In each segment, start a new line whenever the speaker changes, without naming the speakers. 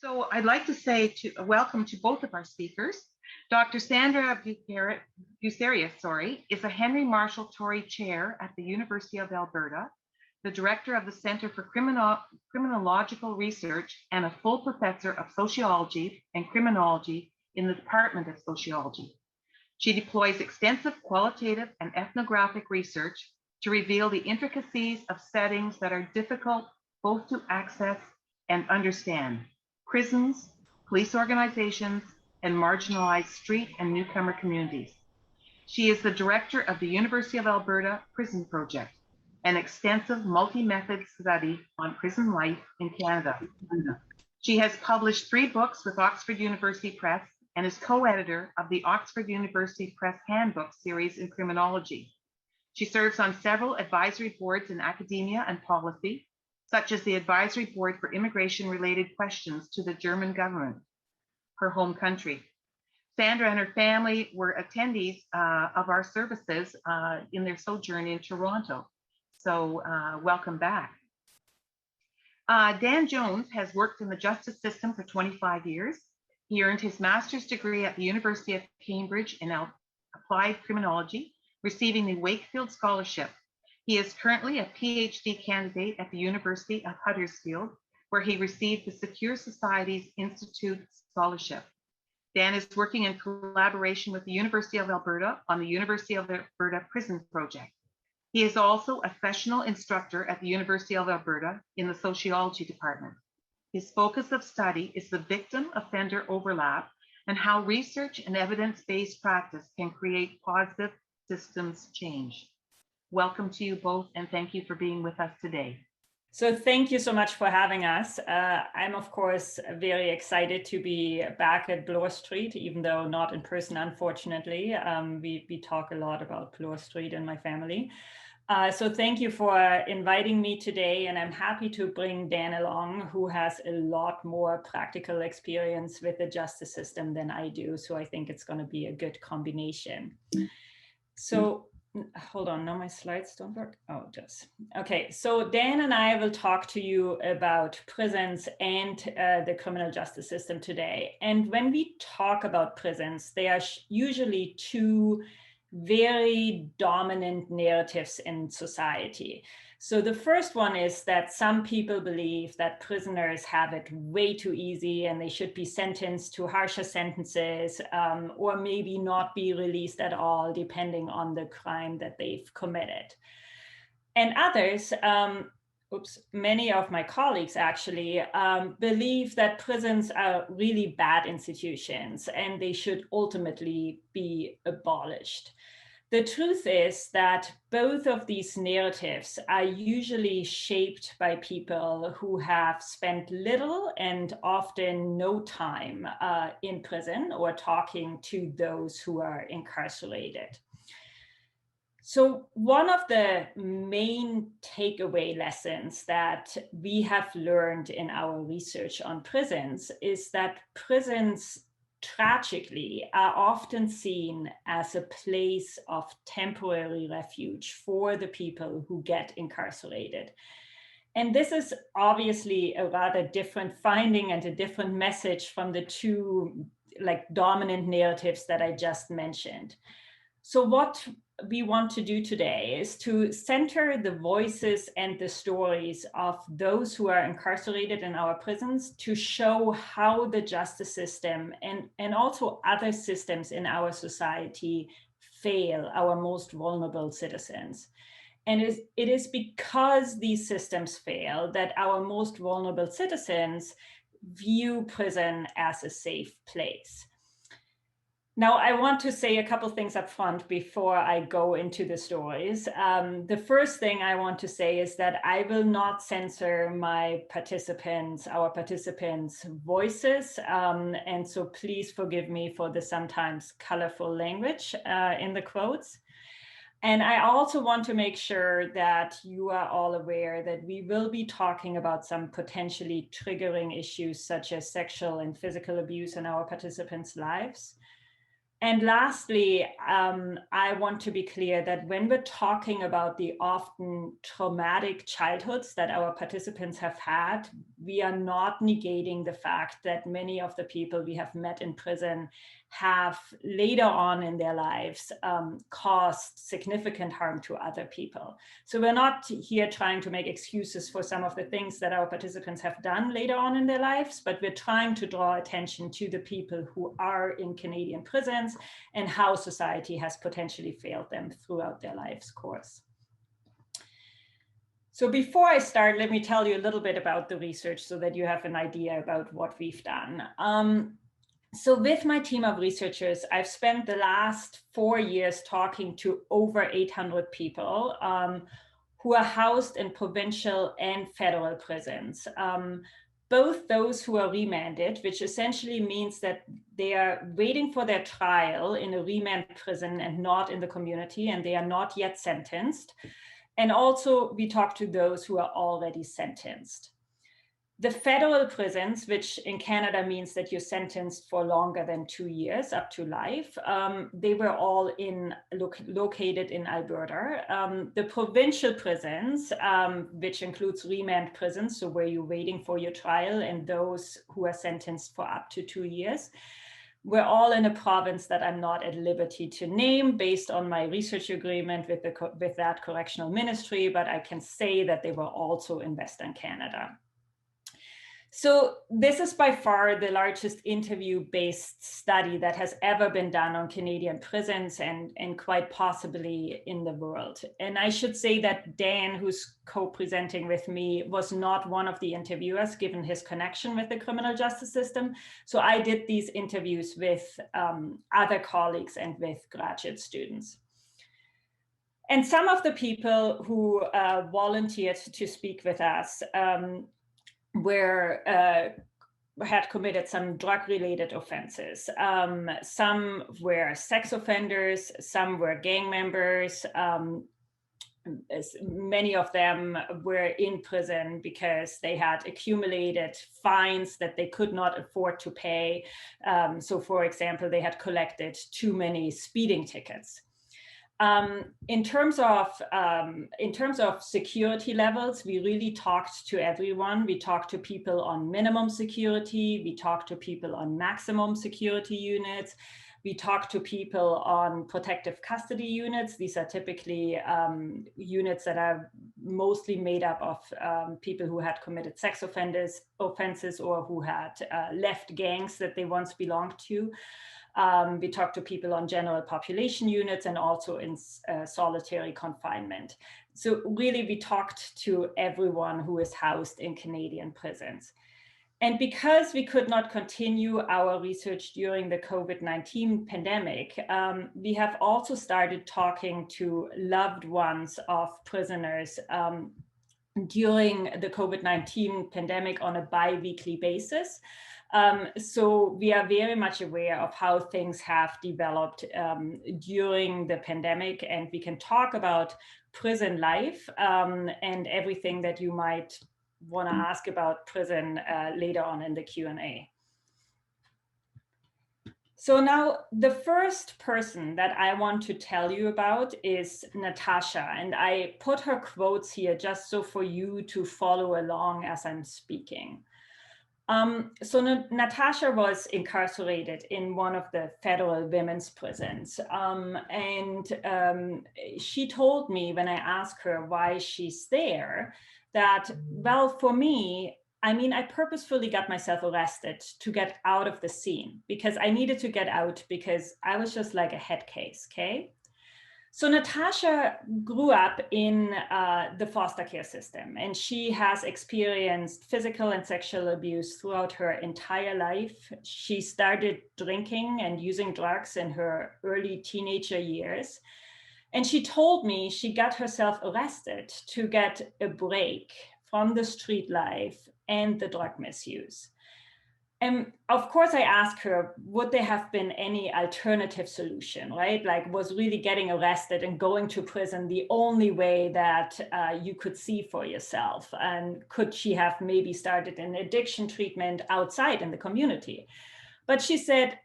So I'd like to say welcome to both of our speakers. Dr. Sandra Bucerius, is a Henry Marshall Tory Chair at the University of Alberta, the Director of the Center for Criminological Research, and a full Professor of Sociology and Criminology in the Department of Sociology. She deploys extensive qualitative and ethnographic research to reveal the intricacies of settings that are difficult both to access and understand: prisons, police organizations, and marginalized street and newcomer communities. She is the director of the University of Alberta Prison Project, an extensive multi-method study on prison life in Canada. She has published 3 books with Oxford University Press and is co-editor of the Oxford University Press Handbook series in criminology. She serves on several advisory boards in academia and policy, such as the Advisory Board for Immigration-Related Questions to the German government, her home country. Sandra and her family were attendees of our services in their sojourn in Toronto. So welcome back. Dan Jones has worked in the justice system for 25 years. He earned his master's degree at the University of Cambridge in applied criminology, receiving the Wakefield Scholarship. He is currently a PhD candidate at the University of Huddersfield, where he received the Secure Societies Institute Scholarship. Dan is working in collaboration with the University of Alberta on the University of Alberta Prison Project. He is also a professional instructor at the University of Alberta in the Sociology Department. His focus of study is the victim-offender overlap and how research and evidence-based practice can create positive systems change. Welcome to you both, and thank you for being with us today.
So thank you so much for having us. I'm, of course, very excited to be back at Bloor Street, even though not in person, unfortunately. We talk a lot about Bloor Street in my family. So thank you for inviting me today, and I'm happy to bring Dan along, who has a lot more practical experience with the justice system than I do. So I think it's going to be a good combination. So hold on, no, my slides don't work. Oh, it does. Okay, so Dan and I will talk to you about prisons and the criminal justice system today. And when we talk about prisons, there are usually 2 very dominant narratives in society. So the first one is that some people believe that prisoners have it way too easy and they should be sentenced to harsher sentences, or maybe not be released at all, depending on the crime that they've committed. And others, many of my colleagues actually believe that prisons are really bad institutions and they should ultimately be abolished. The truth is that both of these narratives are usually shaped by people who have spent little and often no time in prison or talking to those who are incarcerated. So one of the main takeaway lessons that we have learned in our research on prisons is that prisons tragically are often seen as a place of temporary refuge for the people who get incarcerated. And this is obviously a rather different finding and a different message from the 2 dominant narratives that I just mentioned. So what we want to do today is to center the voices and the stories of those who are incarcerated in our prisons to show how the justice system and also other systems in our society fail our most vulnerable citizens. And it is because these systems fail that our most vulnerable citizens view prison as a safe place. Now, I want to say a couple things up front before I go into the stories. The first thing I want to say is that I will not censor our participants' voices. And so please forgive me for the sometimes colorful language in the quotes. And I also want to make sure that you are all aware that we will be talking about some potentially triggering issues such as sexual and physical abuse in our participants' lives. And lastly, I want to be clear that when we're talking about the often traumatic childhoods that our participants have had, we are not negating the fact that many of the people we have met in prison have later on in their lives caused significant harm to other people. So we're not here trying to make excuses for some of the things that our participants have done later on in their lives, but we're trying to draw attention to the people who are in Canadian prisons and how society has potentially failed them throughout their life's course. So before I start, let me tell you a little bit about the research so that you have an idea about what we've done. So with my team of researchers, I've spent the last 4 years talking to over 800 people who are housed in provincial and federal prisons. Both those who are remanded, which essentially means that they are waiting for their trial in a remand prison and not in the community, and they are not yet sentenced. And also we talk to those who are already sentenced. The federal prisons, which in Canada means that you're sentenced for longer than 2 years, up to life, they were all located in Alberta. The provincial prisons, which includes remand prisons, so where you're waiting for your trial, and those who are sentenced for up to 2 years, we're all in a province that I'm not at liberty to name based on my research agreement with that correctional ministry, but I can say that they were also in Western Canada. So this is by far the largest interview-based study that has ever been done on Canadian prisons and quite possibly in the world. And I should say that Dan, who's co-presenting with me, was not one of the interviewers given his connection with the criminal justice system. So I did these interviews with other colleagues and with graduate students. And some of the people who volunteered to speak with us had committed some drug-related offenses. Some were sex offenders, some were gang members. Many of them were in prison because they had accumulated fines that they could not afford to pay. So for example, they had collected too many speeding tickets. In terms of security levels, we really talked to everyone. We talked to people on minimum security. We talked to people on maximum security units. We talked to people on protective custody units. These are typically units that are mostly made up of people who had committed sex offenses or who had left gangs that they once belonged to. We talked to people on general population units and also in solitary confinement. So really, we talked to everyone who is housed in Canadian prisons. And because we could not continue our research during the COVID-19 pandemic, we have also started talking to loved ones of prisoners during the COVID-19 pandemic on a bi-weekly basis. So we are very much aware of how things have developed during the pandemic, and we can talk about prison life and everything that you might want to ask about prison later on in the Q&A. So now the first person that I want to tell you about is Natasha, and I put her quotes here just so for you to follow along as I'm speaking. So Natasha was incarcerated in one of the federal women's prisons. She told me when I asked her why she's there, that, well, for me, I mean, I purposefully got myself arrested to get out of the scene because I needed to get out because I was just like a head case, okay? So Natasha grew up in the foster care system, and she has experienced physical and sexual abuse throughout her entire life. She started drinking and using drugs in her early teenager years. And she told me she got herself arrested to get a break from the street life and the drug misuse. And of course, I asked her, would there have been any alternative solution, right? Like, was really getting arrested and going to prison the only way that you could see for yourself? And could she have maybe started an addiction treatment outside in the community? But she said,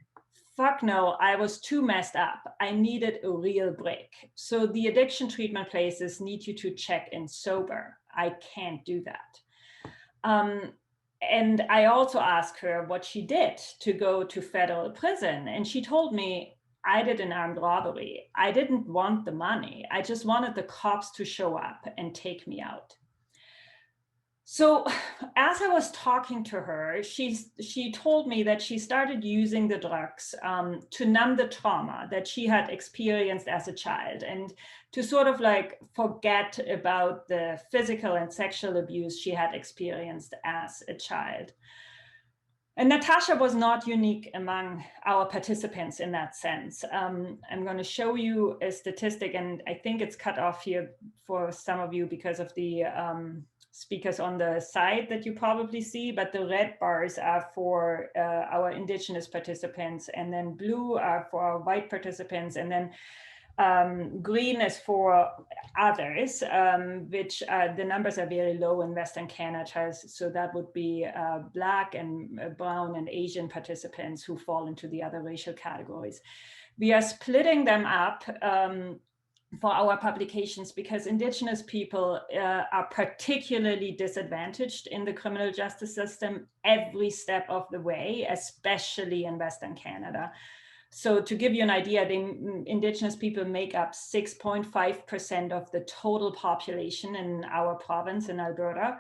fuck no, I was too messed up. I needed a real break. So the addiction treatment places need you to check in sober. I can't do that. And I also asked her what she did to go to federal prison. And she told me, I did an armed robbery. I didn't want the money. I just wanted the cops to show up and take me out. So as I was talking to her, she told me that she started using the drugs to numb the trauma that she had experienced as a child and to sort of like forget about the physical and sexual abuse she had experienced as a child. And Natasha was not unique among our participants in that sense. I'm going to show you a statistic, and I think it's cut off here for some of you because of the speakers on the side that you probably see, but the red bars are for our Indigenous participants, and then blue are for our white participants, and then green is for others, which the numbers are very low in Western Canada. So that would be Black and brown and Asian participants who fall into the other racial categories. We are splitting them up for our publications because Indigenous people are particularly disadvantaged in the criminal justice system every step of the way, especially in Western Canada. So to give you an idea, the Indigenous people make up 6.5% of the total population in our province in Alberta,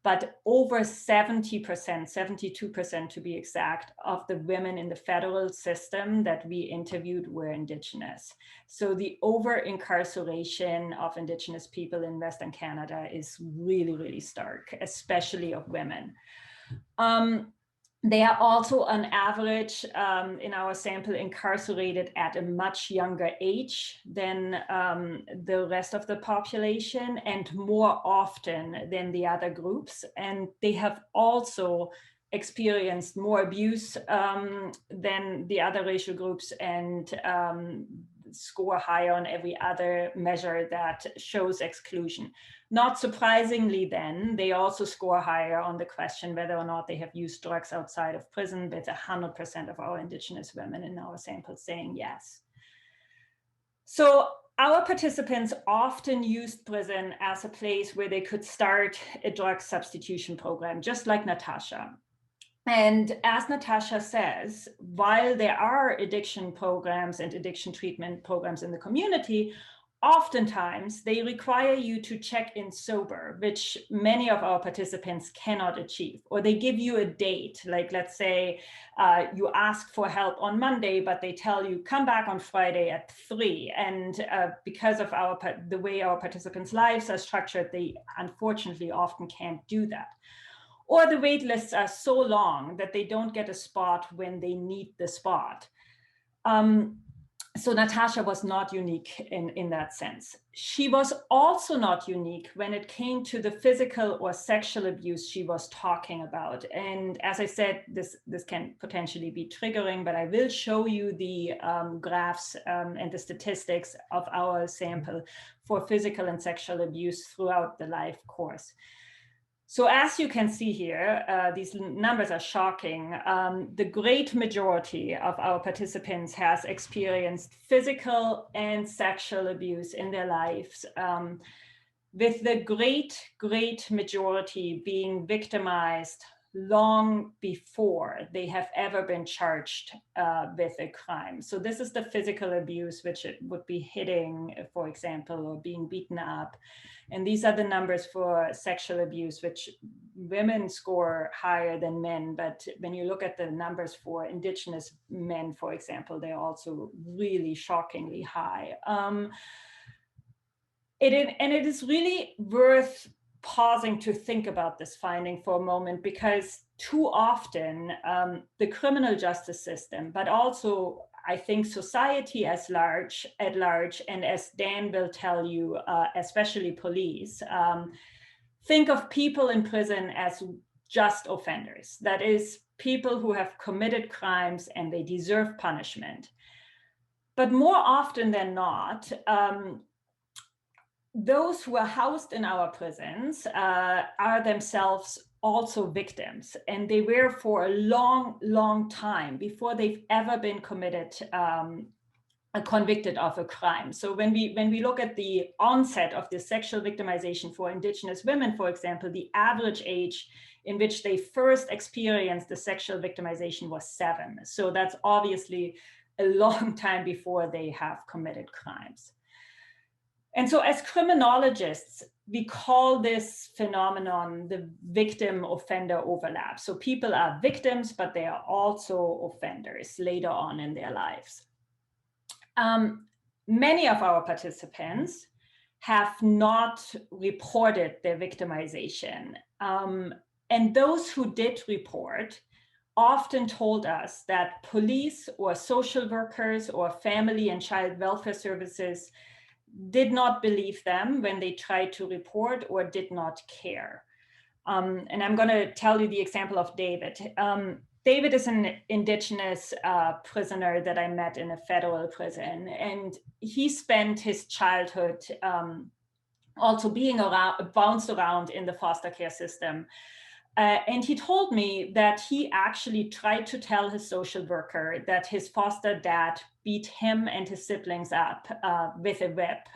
but over 70%, 72% to be exact, of the women in the federal system that we interviewed were Indigenous. So the over-incarceration of Indigenous people in Western Canada is really, really stark, especially of women. They are also on average in our sample incarcerated at a much younger age than the rest of the population and more often than the other groups. And they have also experienced more abuse than the other racial groups and score higher on every other measure that shows exclusion. Not surprisingly then, they also score higher on the question whether or not they have used drugs outside of prison, with 100% of our Indigenous women in our sample saying yes. So our participants often used prison as a place where they could start a drug substitution program, just like Natasha. And as Natasha says, while there are addiction programs and addiction treatment programs in the community, oftentimes they require you to check in sober, which many of our participants cannot achieve, or they give you a date. Like, let's say you ask for help on Monday, but they tell you come back on Friday at 3. And because of the way our participants' lives are structured, they unfortunately often can't do that. Or the wait lists are so long that they don't get a spot when they need the spot. So Natasha was not unique in that sense. She was also not unique when it came to the physical or sexual abuse she was talking about. And as I said, this can potentially be triggering, but I will show you the graphs and the statistics of our sample for physical and sexual abuse throughout the life course. So as you can see here, these numbers are shocking. The great majority of our participants has experienced physical and sexual abuse in their lives, with the great majority being victimized long before they have ever been charged with a crime. So this is the physical abuse, which it would be hitting, for example, or being beaten up. And these are the numbers for sexual abuse, which women score higher than men. But when you look at the numbers for Indigenous men, for example, they're also really shockingly high. It is really worth pausing to think about this finding for a moment, because too often the criminal justice system, but also I think society at large, and as Dan will tell you, especially police, think of people in prison as just offenders. That is, people who have committed crimes and they deserve punishment. But more often than not, those who are housed in our prisons are themselves also victims, and they were for a long, long time before they've ever been convicted of a crime. So when we look at the onset of this sexual victimization for Indigenous women, for example, the average age in which they first experienced the sexual victimization was 7. So that's obviously a long time before they have committed crimes. And so as criminologists, we call this phenomenon the victim-offender overlap. So people are victims, but they are also offenders later on in their lives. Many of our participants have not reported their victimization. And those who did report often told us that police or social workers or family and child welfare services did not believe them when they tried to report or did not care. And I'm going to tell you the example of David. David is an Indigenous prisoner that I met in a federal prison, and he spent his childhood also being bounced around in the foster care system. And he told me that he actually tried to tell his social worker that his foster dad beat him and his siblings up with a whip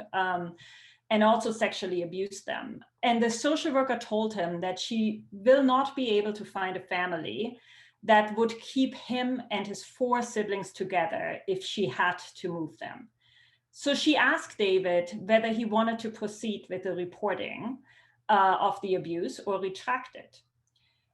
and also sexually abused them. And the social worker told him that she will not be able to find a family that would keep him and his 4 siblings together if she had to move them. So she asked David whether he wanted to proceed with the reporting of the abuse or retract it.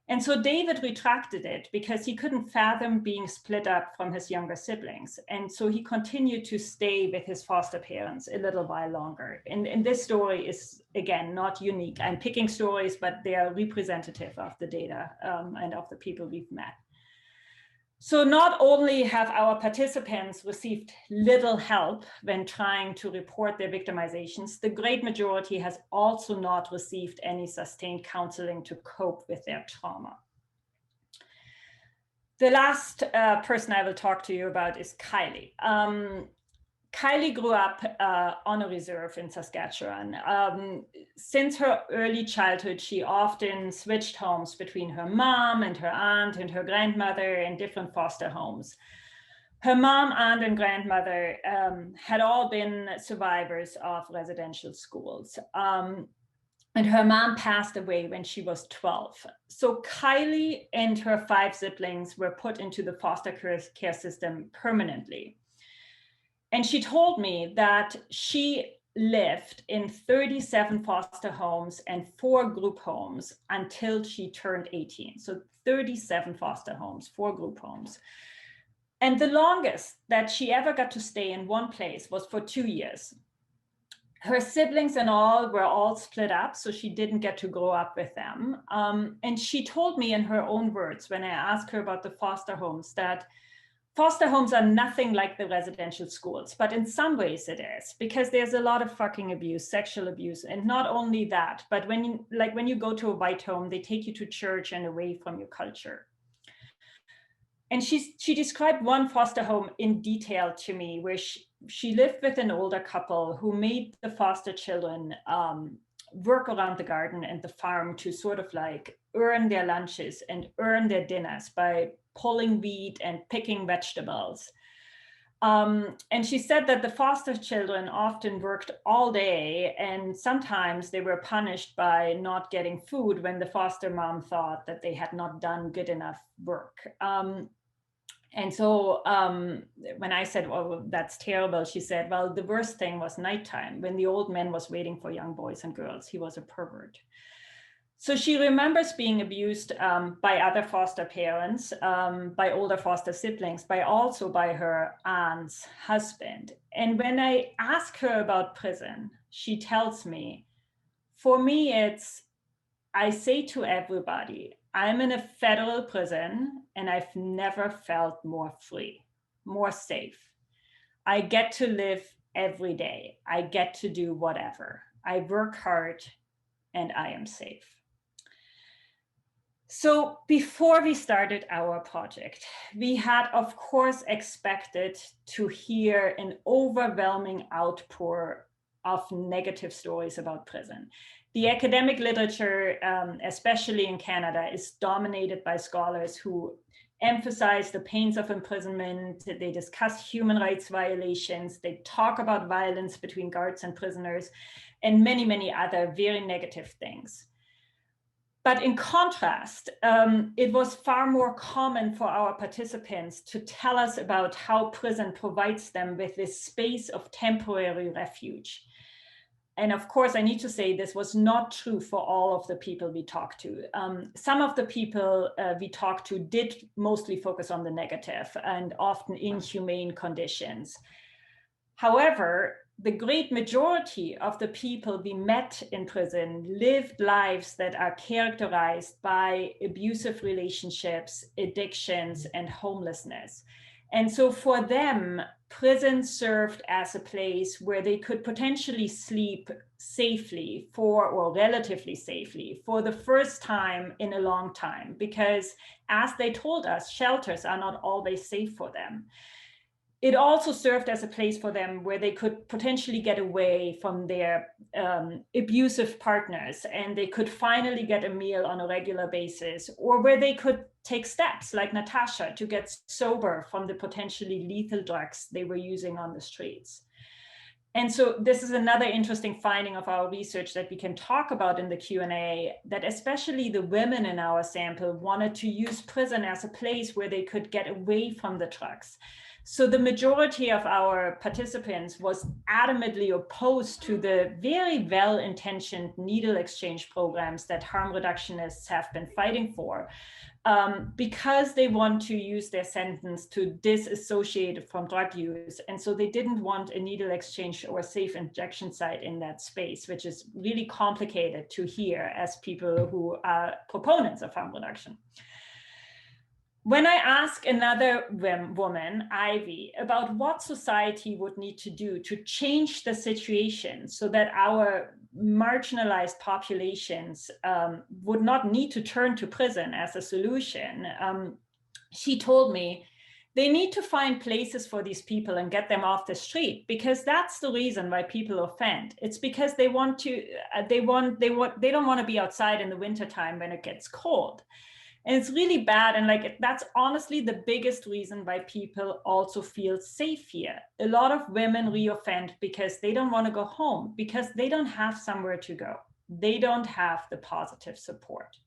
And so David retracted it because he couldn't fathom being split up from his younger siblings. And so he continued to stay with his foster parents a little while longer. And this story is, again, not unique. I'm picking stories, but they are representative of the data and of the people we've met. So not only have our participants received little help when trying to report their victimizations, the great majority has also not received any sustained counseling to cope with their trauma. The last person I will talk to you about is Kylie. Kylie grew up on a reserve in Saskatchewan. Since her early childhood, she often switched homes between her mom and her aunt and her grandmother in different foster homes. Her mom, aunt, and grandmother had all been survivors of residential schools. And her mom passed away when she was 12. So Kylie and her 5 siblings were put into the foster care system permanently. And she told me that she lived in 37 foster homes and 4 group homes until she turned 18. So 37 foster homes, 4 group homes. And the longest that she ever got to stay in one place was for 2 years. Her siblings and all were all split up, so she didn't get to grow up with them. And she told me in her own words, when I asked her about the foster homes, that foster homes are nothing like the residential schools, but in some ways it is, because there's a lot of fucking abuse, sexual abuse. And not only that, but when you go to a white home, they take you to church and away from your culture. And she described one foster home in detail to me, where she lived with an older couple who made the foster children work around the garden and the farm to sort of like earn their lunches and earn their dinners by pulling weed and picking vegetables. And she said that the foster children often worked all day, and sometimes they were punished by not getting food when the foster mom thought that they had not done good enough work. And so when I said, well, that's terrible, she said, well, the worst thing was nighttime when the old man was waiting for young boys and girls. He was a pervert. So she remembers being abused by other foster parents, by older foster siblings, also by her aunt's husband. And when I ask her about prison, she tells me, for me, I say to everybody, I'm in a federal prison and I've never felt more free, more safe. I get to live every day. I get to do whatever. I work hard and I am safe. So before we started our project, we had, of course, expected to hear an overwhelming outpour of negative stories about prison. The academic literature, especially in Canada, is dominated by scholars who emphasize the pains of imprisonment. They discuss human rights violations. They talk about violence between guards and prisoners, and many, many other very negative things. But in contrast, it was far more common for our participants to tell us about how prison provides them with this space of temporary refuge. And of course, I need to say this was not true for all of the people we talked to. Some of the people we talked to did mostly focus on the negative and often inhumane conditions. However, the great majority of the people we met in prison lived lives that are characterized by abusive relationships, addictions, and homelessness. And so for them, prison served as a place where they could potentially sleep safely or relatively safely for the first time in a long time, because as they told us, shelters are not always safe for them. It also served as a place for them where they could potentially get away from their abusive partners, and they could finally get a meal on a regular basis, or where they could take steps like Natasha to get sober from the potentially lethal drugs they were using on the streets. And so this is another interesting finding of our research that we can talk about in the Q&A, that especially the women in our sample wanted to use prison as a place where they could get away from the drugs. So the majority of our participants was adamantly opposed to the very well-intentioned needle exchange programs that harm reductionists have been fighting for, because they want to use their sentence to disassociate from drug use. And so they didn't want a needle exchange or safe injection site in that space, which is really complicated to hear as people who are proponents of harm reduction. When I ask another woman, Ivy, about what society would need to do to change the situation so that our marginalized populations would not need to turn to prison as a solution, she told me they need to find places for these people and get them off the street, because that's the reason why people offend. It's because they want to, they don't want to be outside in the wintertime when it gets cold. And it's really bad. And like, that's honestly the biggest reason why people also feel safe here. A lot of women reoffend because they don't want to go home, because they don't have somewhere to go. They don't have the positive support.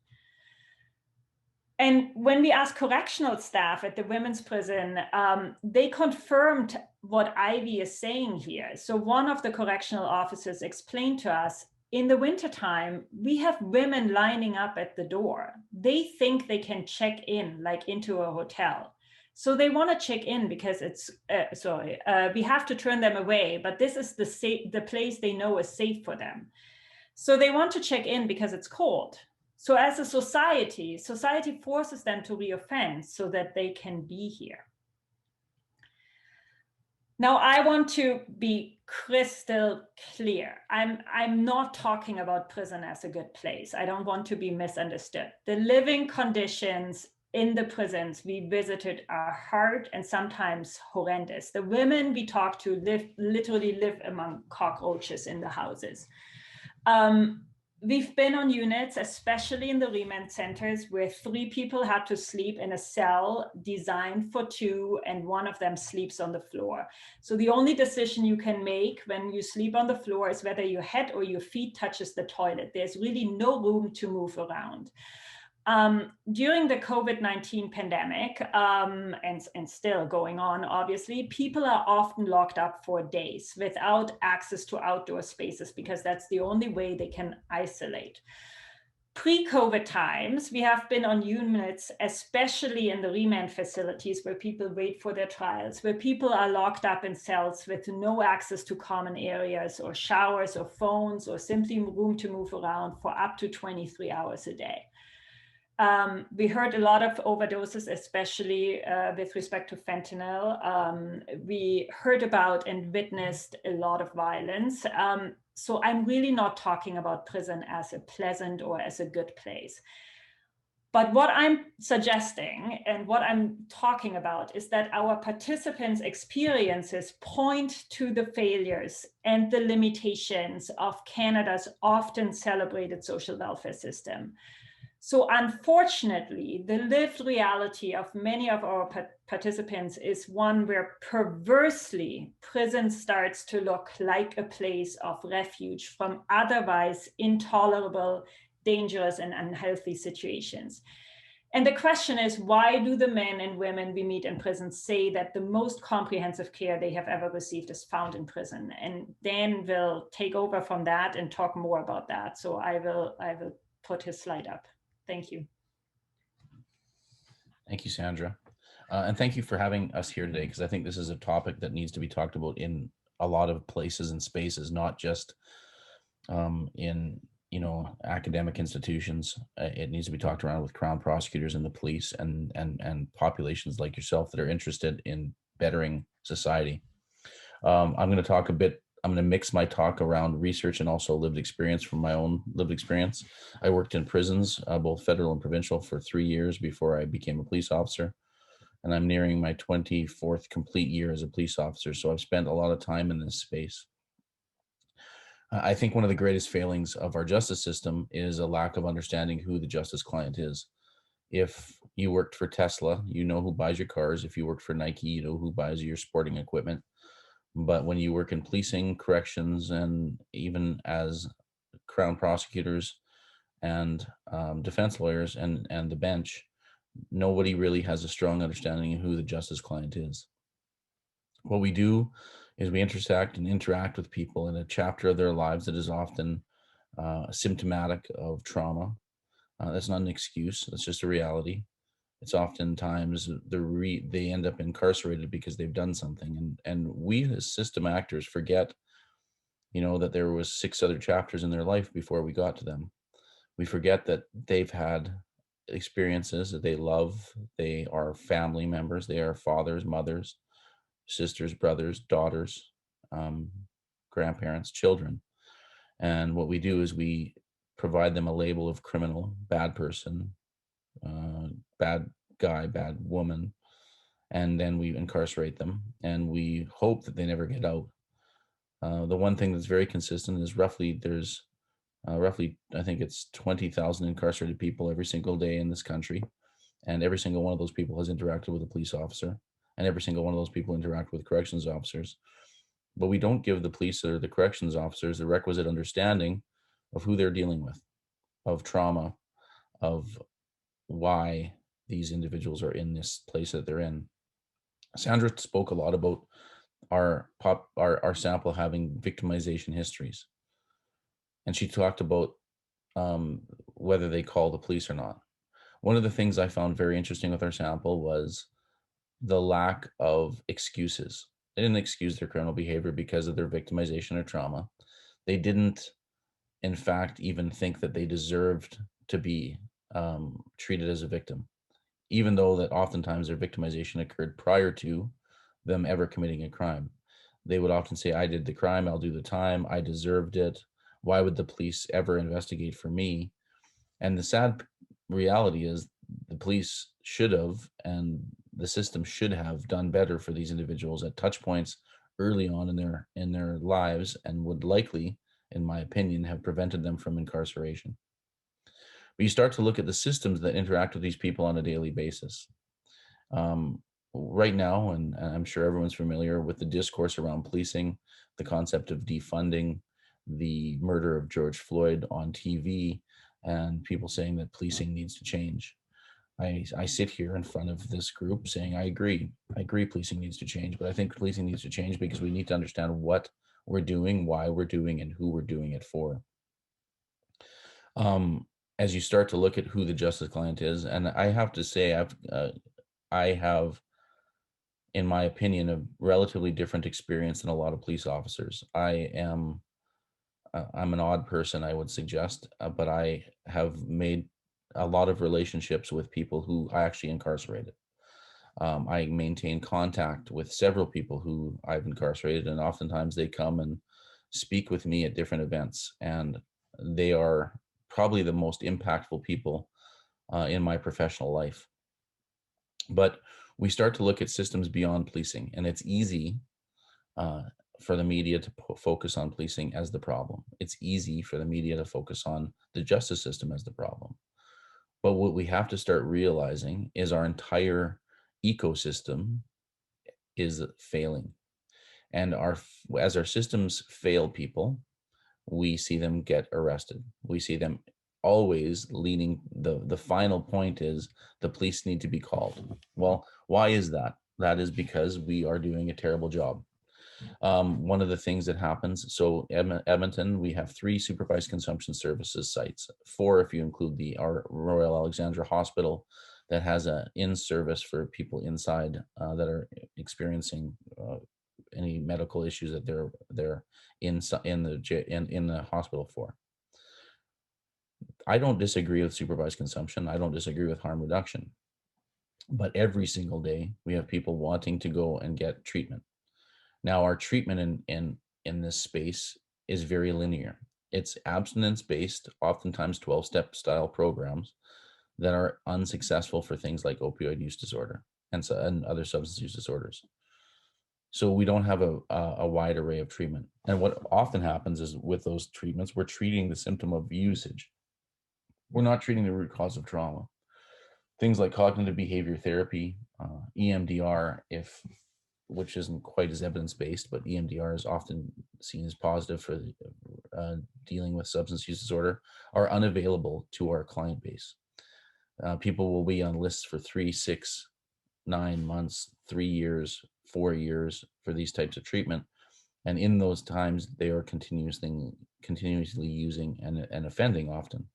And when we asked correctional staff at the women's prison, they confirmed what Ivy is saying here. So one of the correctional officers explained to us, in the wintertime, we have women lining up at the door. They think they can check in like into a hotel. So they want to check in because it's, we have to turn them away, but this is the place they know is safe for them. So they want to check in because it's cold. So as a society forces them to reoffend so that they can be here. Now, I want to be crystal clear. I'm not talking about prison as a good place. I don't want to be misunderstood. The living conditions in the prisons we visited are hard and sometimes horrendous. The women we talked to literally live among cockroaches in the houses. We've been on units, especially in the remand centers, where 3 people had to sleep in a cell designed for 2, and one of them sleeps on the floor. So the only decision you can make when you sleep on the floor is whether your head or your feet touches the toilet. There's really no room to move around. During the COVID-19 pandemic, and still going on, obviously, people are often locked up for days without access to outdoor spaces, because that's the only way they can isolate. Pre-COVID times, we have been on units, especially in the remand facilities where people wait for their trials, where people are locked up in cells with no access to common areas or showers or phones or simply room to move around for up to 23 hours a day. We heard a lot of overdoses, especially with respect to fentanyl. We heard about and witnessed a lot of violence. So I'm really not talking about prison as a pleasant or as a good place. But what I'm suggesting and what I'm talking about is that our participants' experiences point to the failures and the limitations of Canada's often celebrated social welfare system. So unfortunately, the lived reality of many of our participants is one where perversely prison starts to look like a place of refuge from otherwise intolerable, dangerous, and unhealthy situations. And the question is, why do the men and women we meet in prison say that the most comprehensive care they have ever received is found in prison? And Dan will take over from that and talk more about that. So I will put his slide up. Thank you.
Thank you, Sandra. And thank you for having us here today, because I think this is a topic that needs to be talked about in a lot of places and spaces, not just in academic institutions. It needs to be talked around with Crown prosecutors and the police and populations like yourself that are interested in bettering society. I'm going to talk a bit. I'm going to mix my talk around research and also lived experience from my own lived experience. I worked in prisons, both federal and provincial, for 3 years before I became a police officer. And I'm nearing my 24th complete year as a police officer. So I've spent a lot of time in this space. I think one of the greatest failings of our justice system is a lack of understanding who the justice client is. If you worked for Tesla, you know who buys your cars. If you worked for Nike, you know who buys your sporting equipment. But when you work in policing, corrections, and even as Crown prosecutors and defense lawyers and the bench, nobody really has a strong understanding of who the justice client is. What we do is we intersect and interact with people in a chapter of their lives that is often symptomatic of trauma. That's not an excuse. That's just a reality. It's oftentimes they end up incarcerated because they've done something, and we as system actors forget, that there was 6 other chapters in their life before we got to them. We forget that they've had experiences that they love. They are family members. They are fathers, mothers, sisters, brothers, daughters, grandparents, children. And what we do is we provide them a label of criminal, bad person, bad guy, bad woman, and then we incarcerate them, and we hope that they never get out. The one thing that's very consistent is there's roughly, I think it's 20,000 incarcerated people every single day in this country, and every single one of those people has interacted with a police officer, and every single one of those people interact with corrections officers. But we don't give the police or the corrections officers the requisite understanding of who they're dealing with, of trauma, of why these individuals are in this place that they're in. Sandra spoke a lot about our sample having victimization histories, and she talked about whether they call the police or not. One of the things I found very interesting with our sample was the lack of excuses. They didn't excuse their criminal behavior because of their victimization or trauma. They didn't, in fact, even think that they deserved to be treated as a victim, even though that oftentimes their victimization occurred prior to them ever committing a crime. They would often say, I did the crime, I'll do the time, I deserved it. Why would the police ever investigate for me? And the sad reality is the police should have, and the system should have done better for these individuals at touch points early on in their lives, and would likely, in my opinion, have prevented them from incarceration. But you start to look at the systems that interact with these people on a daily basis. Right now, and I'm sure everyone's familiar with the discourse around policing, the concept of defunding, the murder of George Floyd on TV, and people saying that policing needs to change. I sit here in front of this group saying, I agree policing needs to change, but I think policing needs to change because we need to understand what we're doing, why we're doing, and who we're doing it for. As you start to look at who the justice client is, and I have to say, I have, in my opinion, a relatively different experience than a lot of police officers. I'm an odd person, I would suggest, but I have made a lot of relationships with people who I actually incarcerated. I maintain contact with several people who I've incarcerated, and oftentimes they come and speak with me at different events, and they are probably the most impactful people in my professional life. But we start to look at systems beyond policing, and it's easy for the media to focus on policing as the problem. It's easy for the media to focus on the justice system as the problem. But what we have to start realizing is our entire ecosystem is failing. And as our systems fail people, we see them get arrested. We see them always leading, the final point is the police need to be called. Well, why is that? That is because we are doing a terrible job. One of the things that happens, so Edmonton, we have 3 supervised consumption services sites, 4 if you include our Royal Alexandra Hospital that has a in-service for people inside that are experiencing any medical issues that they're in the hospital for. I don't disagree with supervised consumption. I don't disagree with harm reduction. But every single day we have people wanting to go and get treatment. Now, our treatment in this space is very linear. It's abstinence-based, oftentimes 12-step style programs that are unsuccessful for things like opioid use disorder and other substance use disorders. So we don't have a wide array of treatment. And what often happens is with those treatments, we're treating the symptom of usage. We're not treating the root cause of trauma. Things like cognitive behavior therapy, EMDR, which isn't quite as evidence-based, but EMDR is often seen as positive for dealing with substance use disorder, are unavailable to our client base. People will be on lists for 3, 6, 9 months, 3 years, 4 years for these types of treatment. And in those times, they are continuously using and offending often.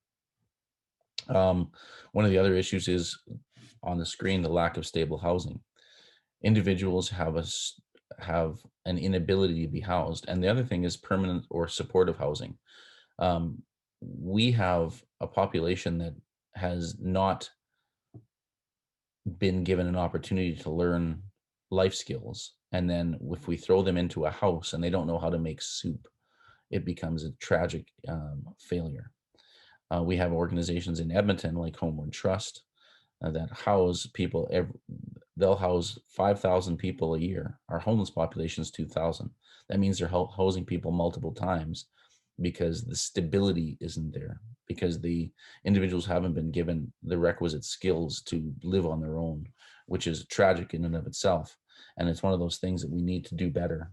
One of the other issues is on the screen, the lack of stable housing. Individuals have an inability to be housed. And the other thing is permanent or supportive housing. We have a population that has not been given an opportunity to learn life skills. And then if we throw them into a house and they don't know how to make soup, it becomes a tragic failure. We have organizations in Edmonton like Homeward Trust that house people. They'll house 5,000 people a year. Our homeless population is 2,000. That means they're housing people multiple times because the stability isn't there, because the individuals haven't been given the requisite skills to live on their own, which is tragic in and of itself. And it's one of those things that we need to do better.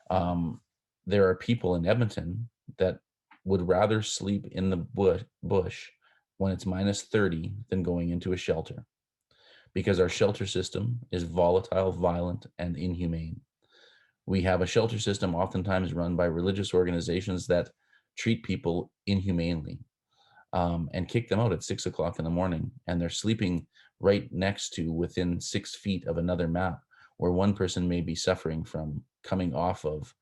There are people in Edmonton that would rather sleep in the bush when it's minus 30 than going into a shelter, because our shelter system is volatile, violent, and inhumane. We have a shelter system oftentimes run by religious organizations that treat people inhumanely and kick them out at 6 o'clock in the morning. And they're sleeping right next to, within 6 feet of another mat, where one person may be suffering from coming off of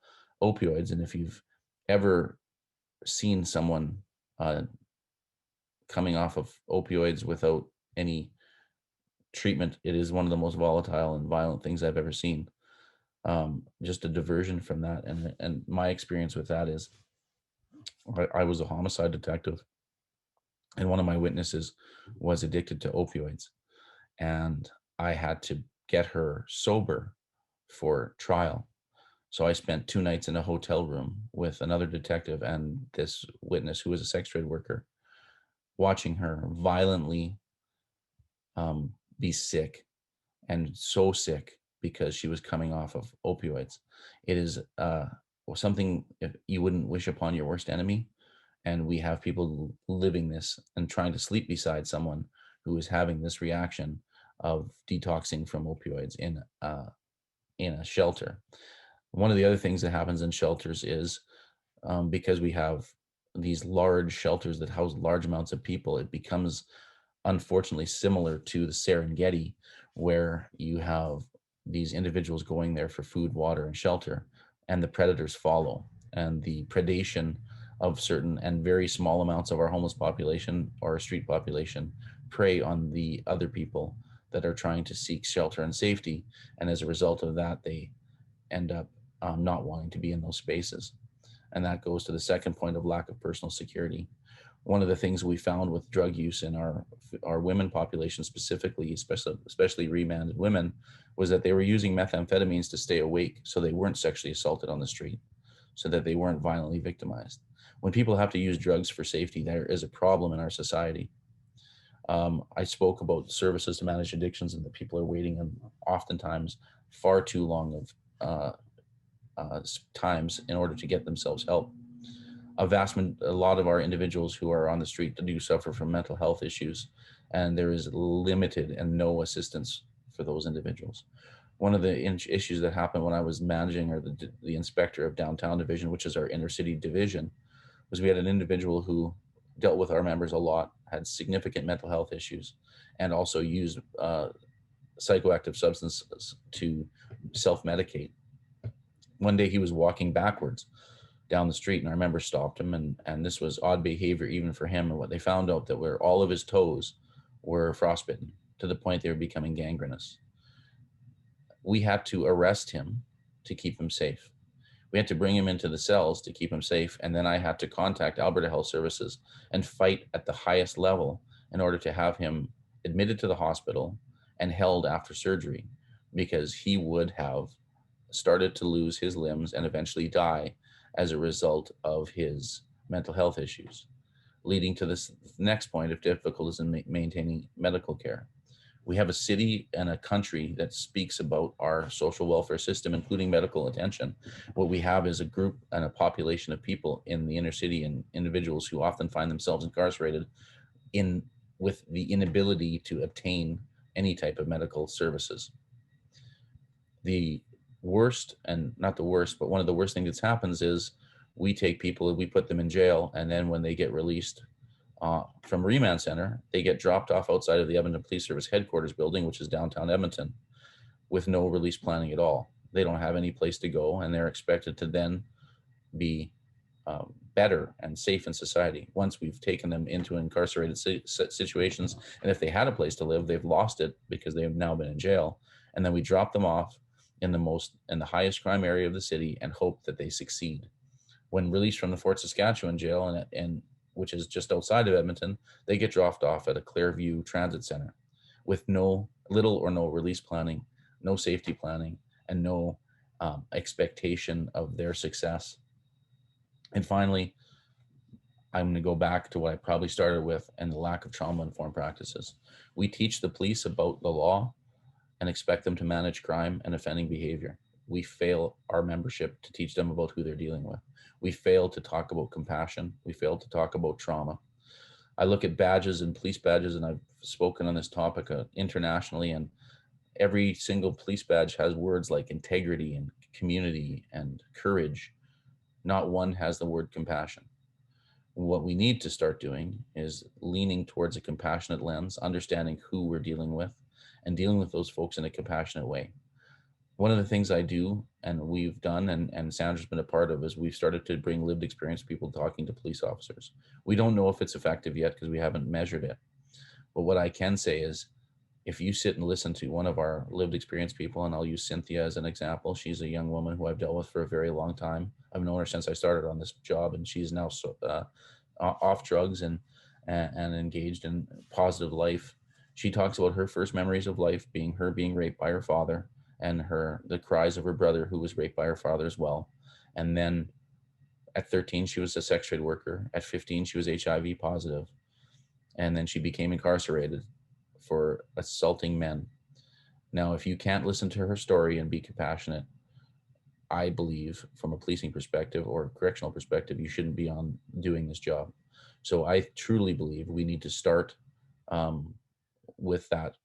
opioids. And if you've ever seen someone coming off of opioids without any treatment, it is one of the most volatile and violent things I've ever seen. Just a diversion from that. And my experience with that is I was a homicide detective, and one of my witnesses was addicted to opioids, and I had to get her sober for trial. So I spent 2 nights in a hotel room with another detective and this witness who was a sex trade worker, watching her violently be sick, and so sick because she was coming off of opioids. It is something you wouldn't wish upon your worst enemy. And we have people living this and trying to sleep beside someone who is having this reaction of detoxing from opioids in a shelter. One of the other things that happens in shelters is because we have these large shelters that house large amounts of people, it becomes unfortunately similar to the Serengeti, where you have these individuals going there for food, water, and shelter, and the predators follow. And the predation of certain and very small amounts of our homeless population or our street population prey on the other people that are trying to seek shelter and safety. And as a result of that, they end up not wanting to be in those spaces. And that goes to the second point of lack of personal security. one of the things we found with drug use in our women population specifically, especially remanded women, was that they were using methamphetamines to stay awake so they weren't sexually assaulted on the street, so that they weren't violently victimized. When people have to use drugs for safety, there is a problem in our society. I spoke about services to manage addictions and that people are waiting on oftentimes far too long of times in order to get themselves help. A lot of our individuals who are on the street do suffer from mental health issues, and there is limited and no assistance for those individuals. One of the issues that happened when I was managing, or the inspector of downtown division, which is our inner city division, was we had an individual who dealt with our members a lot, had significant mental health issues, and also used psychoactive substances to self-medicate. One day he was walking backwards down the street, and our member stopped him, and this was odd behavior even for him. And what they found out that were all of his toes were frostbitten to the point they were becoming gangrenous. We had to arrest him to keep him safe. We had to bring him into the cells to keep him safe, and then I had to contact Alberta Health Services and fight at the highest level in order to have him admitted to the hospital and held after surgery, because he would have started to lose his limbs and eventually die as a result of his mental health issues, leading to this next point of difficulties in maintaining medical care. We have a city and a country that speaks about our social welfare system, including medical attention. What we have is a group and a population of people in the inner city and individuals who often find themselves incarcerated with the inability to obtain any type of medical services. The worst, and not the worst, but one of the worst things that happens is we take people and we put them in jail, and then when they get released from remand center, they get dropped off outside of the Edmonton Police Service headquarters building, which is downtown Edmonton, with no release planning at all. They don't have any place to go, and they're expected to then be better and safe in society. Once we've taken them into incarcerated situations, and if they had a place to live, they've lost it because they have now been in jail, and then we drop them off in the highest crime area of the city and hope that they succeed. When released from the Fort Saskatchewan jail, and which is just outside of Edmonton, they get dropped off at a Clearview Transit Center with little or no release planning, no safety planning, and no expectation of their success. And finally, I'm going to go back to what I probably started with, and the lack of trauma-informed practices. We teach the police about the law and expect them to manage crime and offending behavior. We fail our membership to teach them about who they're dealing with. We fail to talk about compassion. We fail to talk about trauma. I look at badges and police badges, and I've spoken on this topic internationally, and every single police badge has words like integrity and community and courage. Not one has the word compassion. What we need to start doing is leaning towards a compassionate lens, understanding who we're dealing with, and dealing with those folks in a compassionate way. One of the things I do, and we've done, and Sandra's been a part of, is we've started to bring lived experience people talking to police officers. We don't know if it's effective yet because we haven't measured it. But what I can say is, if you sit and listen to one of our lived experience people, and I'll use Cynthia as an example, she's a young woman who I've dealt with for a very long time. I've known her since I started on this job, and she's now off drugs and engaged in positive life. She talks about her first memories of life being her being raped by her father, and the cries of her brother who was raped by her father as well. And then at 13, she was a sex trade worker. At 15, she was HIV positive. And then she became incarcerated for assaulting men. Now, if you can't listen to her story and be compassionate, I believe from a policing perspective or a correctional perspective, you shouldn't be on doing this job. So I truly believe we need to start with that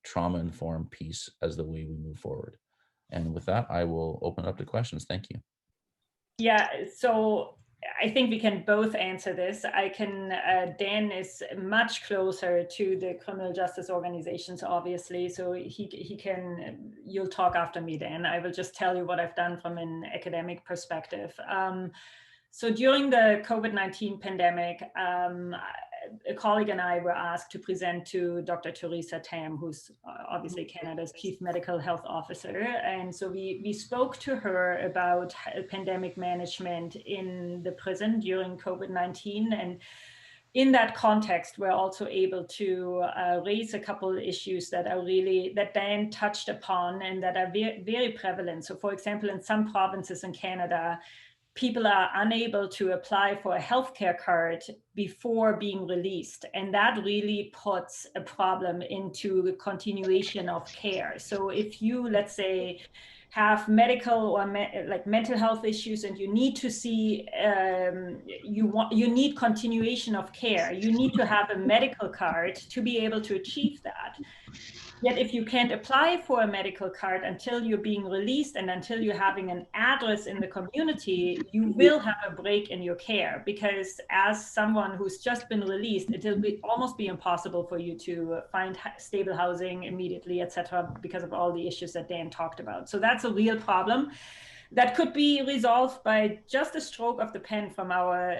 trauma-informed piece as the way we move forward. And with that, I will open up to questions. Thank you.
Yeah, so I think we can both answer this. Dan is much closer to the criminal justice organizations, obviously, so he can, you'll talk after me, Dan. I will just tell you what I've done from an academic perspective. So during the COVID-19 pandemic, a colleague and I were asked to present to Dr. Theresa Tam, who's obviously Canada's Chief Medical Health Officer. And so we spoke to her about pandemic management in the prison during COVID-19. And in that context, we're also able to raise a couple of issues that are really, that Dan touched upon and that are very, very prevalent. So for example, in some provinces in Canada, people are unable to apply for a healthcare card before being released. And that really puts a problem into the continuation of care. So if you, let's say, have medical or like mental health issues and you need to see, you need continuation of care, you need to have a medical card to be able to achieve that. Yet if you can't apply for a medical card until you're being released and until you're having an address in the community, you will have a break in your care, because as someone who's just been released, it'll almost be impossible for you to find stable housing immediately, etc., because of all the issues that Dan talked about. So that's a real problem that could be resolved by just a stroke of the pen from our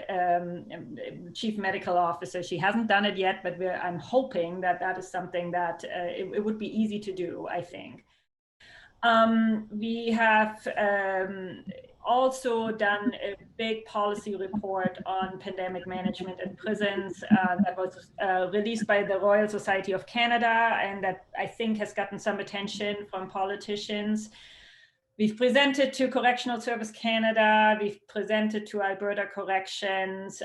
chief medical officer. She hasn't done it yet, but I'm hoping that that is something that it would be easy to do, I think. We have also done a big policy report on pandemic management in prisons that was released by the Royal Society of Canada, and that I think has gotten some attention from politicians. We've presented to Correctional Service Canada, we've presented to Alberta Corrections.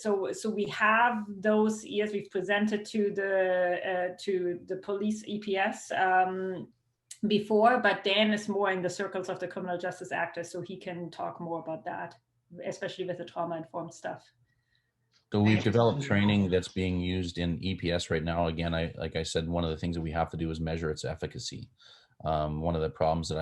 So we have those years, we've presented to the police EPS before, but Dan is more in the circles of the criminal justice actors, so he can talk more about that, especially with the trauma-informed stuff.
So we've developed training that's being used in EPS right now. Again, like I said, one of the things that we have to do is measure its efficacy. One of the problems that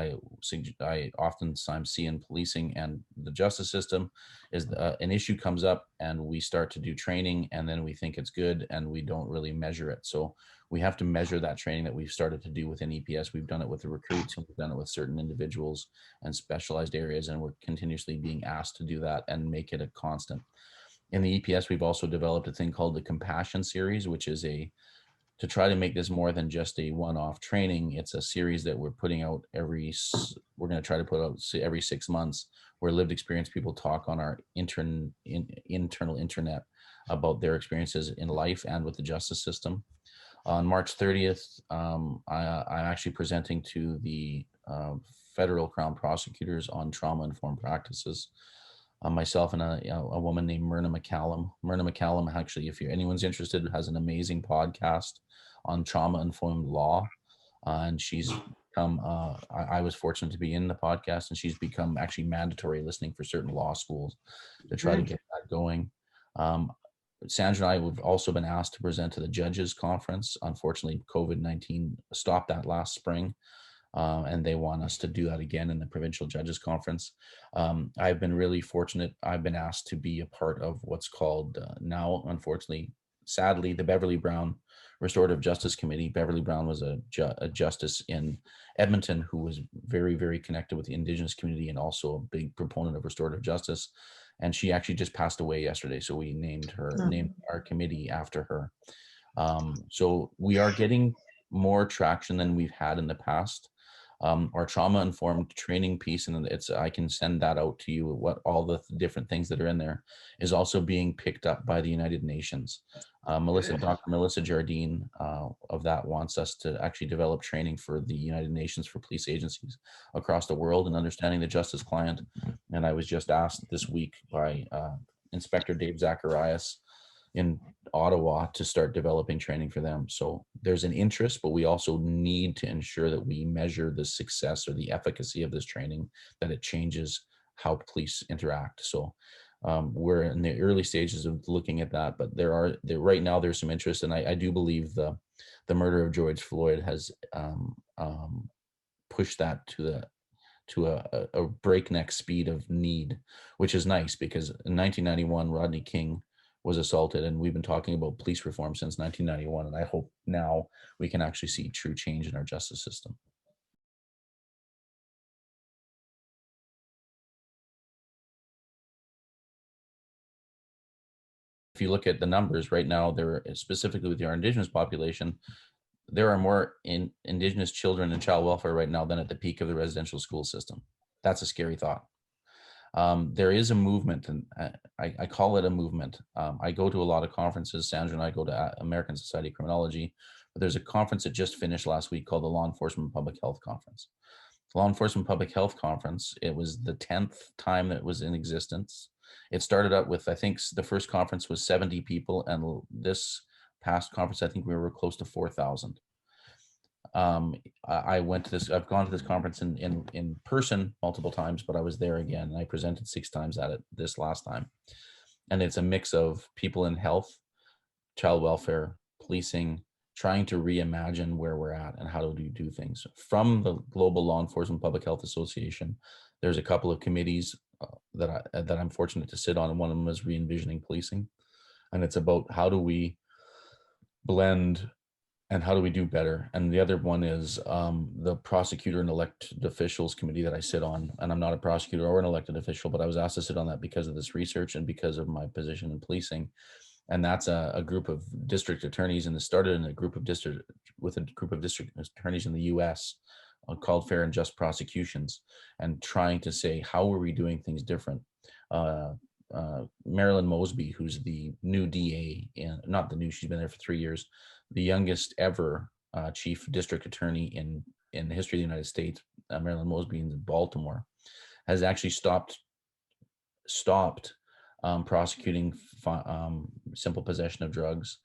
I oftentimes see in policing and the justice system is an issue comes up and we start to do training and then we think it's good and we don't really measure it. So we have to measure that training that we've started to do within EPS. We've done it with the recruits and we've done it with certain individuals and specialized areas, and we're continuously being asked to do that and make it a constant. In the EPS, we've also developed a thing called the Compassion Series, which is to try to make this more than just a one-off training. It's a series that we're putting out we're going to try to put out every 6 months, where lived experience people talk on our internal intranet about their experiences in life and with the justice system. On March 30th, I'm actually presenting to the federal Crown prosecutors on trauma-informed practices. Myself and a woman named Myrna McCallum. Myrna McCallum, actually, if anyone's interested, has an amazing podcast on trauma-informed law. And she's become, I was fortunate to be in the podcast, and she's become actually mandatory listening for certain law schools to try to get that going. Sandra and I have also been asked to present to the judges conference. Unfortunately, COVID-19 stopped that last spring. And they want us to do that again in the provincial judges conference. I've been really fortunate. I've been asked to be a part of what's called now, unfortunately, sadly, the Beverly Brown Restorative Justice Committee. Beverly Brown was a justice in Edmonton who was very, very connected with the Indigenous community and also a big proponent of restorative justice. And she actually just passed away yesterday. So we named our committee after her. So we are getting more traction than we've had in the past. Our trauma-informed training piece, and I can send that out to you, what all the different things that are in there, is also being picked up by the United Nations. Dr. Melissa Jardine of that wants us to actually develop training for the United Nations for police agencies across the world and understanding the justice client. And I was just asked this week by Inspector Dave Zacharias in Ottawa to start developing training for them. So there's an interest, but we also need to ensure that we measure the success or the efficacy of this training, that it changes how police interact. So we're in the early stages of looking at that, but right now there's some interest, and I do believe the murder of George Floyd has pushed that to a breakneck speed of need, which is nice, because in 1991 Rodney King was assaulted, and we've been talking about police reform since 1991, and I hope now we can actually see true change in our justice system. If you look at the numbers right now, there, specifically with our Indigenous population, there are more Indigenous children in child welfare right now than at the peak of the residential school system. That's a scary thought. There is a movement, and I call it a movement. I go to a lot of conferences. Sandra and I go to American Society of Criminology, but there's a conference that just finished last week called the Law Enforcement Public Health Conference. The Law Enforcement Public Health Conference, it was the 10th time that it was in existence. It started out with, I think the first conference was 70 people, and this past conference, I think we were close to 4,000. I went to this, I've gone to this conference in person multiple times, but I was there again, and I presented 6 times at it this last time. And it's a mix of people in health, child welfare, policing, trying to reimagine where we're at and how do we do things. From the Global Law Enforcement Public Health Association, there's a couple of committees that I'm fortunate to sit on, and one of them is re-envisioning policing. And it's about how do we blend and how do we do better? And the other one is the prosecutor and elected officials committee that I sit on. And I'm not a prosecutor or an elected official, but I was asked to sit on that because of this research and because of my position in policing. And that's a group of district attorneys, and it started in a group of district attorneys in the US called Fair and Just Prosecutions, and trying to say, how are we doing things different? Marilyn Mosby, who's the new DA, and not the new, she's been there for 3 years, the youngest ever chief district attorney in the history of the United States, Marilyn Mosby in Baltimore, has actually stopped prosecuting simple possession of drugs,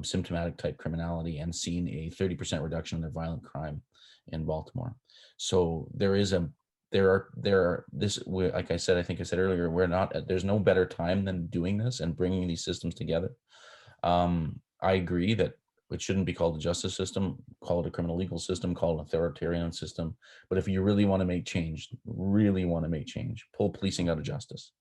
symptomatic type criminality, and seen a 30% reduction in their violent crime in Baltimore. So like I said, I think I said earlier, there's no better time than doing this and bringing these systems together. I agree that it shouldn't be called a justice system, call it a criminal legal system, call it an authoritarian system. But if you really want to make change, pull policing out of justice